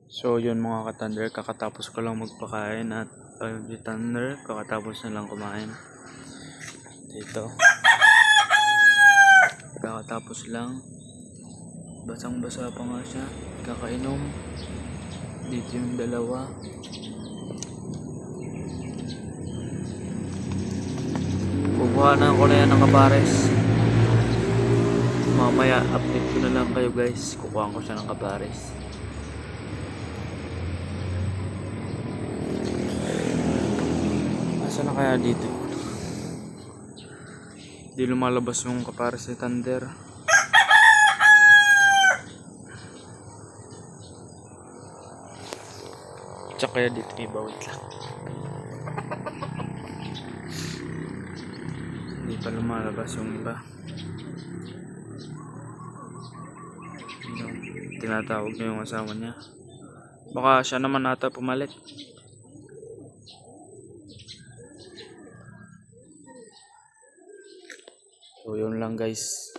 So yun mga ka-Thunder, kakatapos ko lang magpakain at di Thunder, kakatapos na lang kumain. Dito. Kakatapos lang. Basang-basa pa nga siya. Kakainom. Dito yung dalawa. Kukuhanan ko na yan ng kapares. Mamaya update ko na lang kayo guys. Kukuhaan ko siya ng kapares. Asa na kaya dito? Di lumalabas yung kapares ni Thunder. Tsaka kaya dito may bawit lang. Hindi pa lumalabas yung iba. Tinatawag niya yung asawa niya. Baka siya naman ata pumalit. So yun lang guys.